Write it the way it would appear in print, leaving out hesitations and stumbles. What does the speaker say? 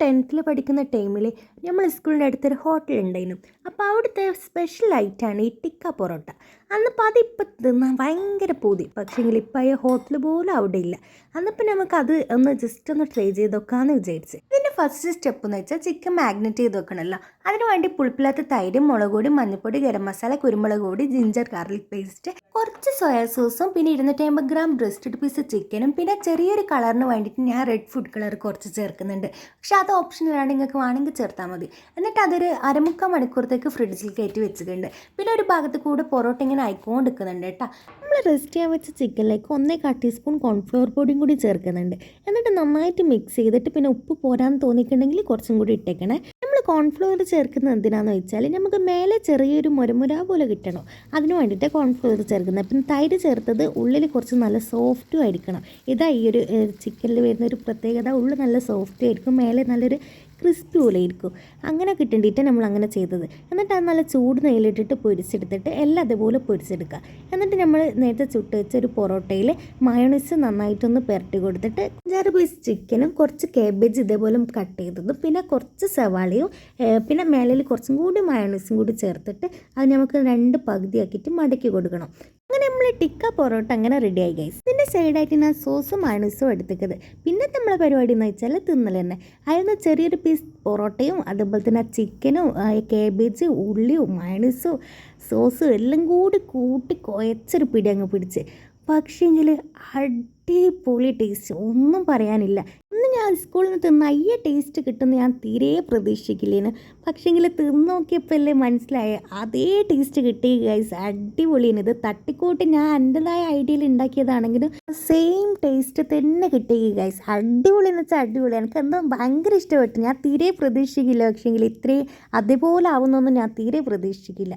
10th പഠിക്കുന്ന ടൈമിൽ നമ്മൾ സ്കൂളിൻ്റെ അടുത്തൊരു ഹോട്ടൽ ഉണ്ടായിരുന്നു. അപ്പോൾ അവിടുത്തെ സ്പെഷ്യൽ ഐറ്റാണ് ഈ ടിക്ക പൊറോട്ട. അന്നിപ്പോൾ അതിപ്പോൾ തിന്നാൻ ഭയങ്കര പൂതി, പക്ഷേങ്കിൽ ഇപ്പോൾ ഈ ഹോട്ടൽ പോലും അവിടെ ഇല്ല. അന്നിപ്പോൾ നമുക്കത് ജസ്റ്റ് ഒന്ന് ട്രൈ ചെയ്ത് നോക്കാമെന്ന് വിചാരിച്ച്. ഇതിൻ്റെ ഫസ്റ്റ് സ്റ്റെപ്പ് എന്ന് വെച്ചാൽ ചിക്കൻ മാഗ്നേറ്റ് ചെയ്ത് വെക്കണമല്ലോ. അതിന് വേണ്ടി പുളിപ്പില്ലാത്ത തൈര്, മുളക് പൊടി, മഞ്ഞൾപ്പൊടി, ഗരം മസാല, കുരുമുളക് പൊടി, ജിഞ്ചർ ഗാർലിക് പേസ്റ്റ്, കുറച്ച് സോയാ സോസും, പിന്നെ 250 ഗ്രാം ബ്രസ്റ്റഡ് പീസ് ചിക്കനും, പിന്നെ ചെറിയൊരു കളറിന് വേണ്ടിയിട്ട് ഞാൻ റെഡ് ഫുഡ് കളർ കുറച്ച് ചേർക്കുന്നുണ്ട്. പക്ഷെ അത് ഓപ്ഷനിലാണ്, നിങ്ങൾക്ക് വേണമെങ്കിൽ ചേർത്താൽ മതി. എന്നിട്ട് അതൊരു അരമുക്കാൽ മണിക്കൂറത്തേക്ക് ഫ്രിഡ്ജിൽ കയറ്റി വെച്ചിട്ടുണ്ട്. പിന്നെ ഒരു ഭാഗത്ത് കൂടെ പൊറോട്ട ഇങ്ങനെ ആയിക്കൊണ്ടിരിക്കുന്നുണ്ട് കേട്ടോ. നമ്മൾ റെസ്റ്റ് ചെയ്യാൻ വെച്ച ചിക്കനിലേക്ക് 1/4 ടീസ്പൂൺ കോൺഫ്ലവർ പൊടിയും കൂടി ചേർക്കുന്നുണ്ട്. എന്നിട്ട് നന്നായിട്ട് മിക്സ് ചെയ്തിട്ട് പിന്നെ ഉപ്പ് പോരാന്ന് തോന്നിയിട്ടുണ്ടെങ്കിൽ കുറച്ചും കൂടി ഇട്ടേക്കണേ. നമ്മൾ കോൺഫ്ലവർ ചേർക്കുന്നത് എന്തിനാണെന്ന് വെച്ചാൽ നമുക്ക് മേലെ ചെറിയൊരു മുരമുര പോലെ കിട്ടണം. അതിന് വേണ്ടിയിട്ട് കോൺഫ്ലവർ ചേർക്കുന്നത്. പിന്നെ തൈര് ചേർത്തത് ഉള്ളിൽ കുറച്ച് നല്ല സോഫ്റ്റും ആയിരിക്കണം. ഇതാ ഈ ഒരു ചിക്കനിൽ വരുന്നൊരു പ്രത്യേകത. ഉള്ളിൽ നല്ല സോഫ്റ്റ് ആയിരിക്കും, മേലെ നല്ലൊരു ക്രിസ്പി പോലെ ഇരിക്കും. അങ്ങനെ കിട്ടേണ്ടിയിട്ട് നമ്മൾ അങ്ങനെ ചെയ്തത്. എന്നിട്ട് അത് നല്ല ചൂട് നെയ്യിലിട്ടിട്ട് പൊരിച്ചെടുത്തിട്ട് എല്ലാം അതുപോലെ പൊരിച്ചെടുക്കുക. എന്നിട്ട് നമ്മൾ നേരത്തെ ചുട്ട് വെച്ച ഒരു പൊറോട്ടയിൽ മയോണൈസ് നന്നായിട്ടൊന്ന് പുരട്ടി കൊടുത്തിട്ട് 5-6 പീസ് ചിക്കനും കുറച്ച് കേബേജ് ഇതേപോലെ കട്ട് ചെയ്തതും പിന്നെ കുറച്ച് സവാളയും പിന്നെ മേലിൽ കുറച്ചും കൂടി മയോണൈസും കൂടി ചേർത്തിട്ട് അത് നമുക്ക് 2 പകുതിയാക്കിയിട്ട് മടക്കി കൊടുക്കണം. അങ്ങനെ നമ്മൾ ടിക്ക പൊറോട്ട അങ്ങനെ റെഡിയായി ഗൈസ്. ഇതിൻ്റെ സൈഡായിട്ട് ഞാൻ സോസും മയോണൈസും എടുത്തിട്ടത്. പിന്നെ നമ്മളെ പരിപാടി എന്ന് വെച്ചാൽ തിന്നൽ തന്നെ. അതിന് ചെറിയൊരു പീസ് പൊറോട്ടയും അതുപോലെ തന്നെ ചിക്കനും കേബേജ്, ഉള്ളിയും മയോണൈസും സോസും എല്ലാം കൂടി കൂട്ടി കുഴച്ചൊരു പിടി അങ്ങ് പിടിച്ച്. പക്ഷേങ്കിൽ അടിപൊളി ടേസ്റ്റ്, ഒന്നും പറയാനില്ല. ഇന്ന് ഞാൻ സ്കൂളിൽ നിന്ന് തിന്ന ഈ ടേസ്റ്റ് കിട്ടുമെന്ന് ഞാൻ തീരെ പ്രതീക്ഷിക്കില്ലേന്. പക്ഷേങ്കിൽ തിന്ന് നോക്കിയപ്പോൾ അല്ലേ മനസ്സിലായ അതേ ടേസ്റ്റ് കിട്ടി ഗൈസ്. അടിപൊളിയാണ്. ഇത് തട്ടിക്കൂട്ടി ഞാൻ എൻ്റെതായ ഐഡിയയിൽ ഉണ്ടാക്കിയതാണെങ്കിലും സെയിം ടേസ്റ്റ് തന്നെ കിട്ടി ഗൈസ്. അടിപൊളി എന്ന് വെച്ചാൽ അടിപൊളി. എനിക്ക് എന്തോ ഭയങ്കര ഇഷ്ടപ്പെട്ടു. ഞാൻ തീരെ പ്രതീക്ഷിക്കില്ല. പക്ഷേങ്കിൽ ഇത്രയും അതേപോലെ ആവുന്നൊന്നും ഞാൻ തീരെ പ്രതീക്ഷിക്കില്ല.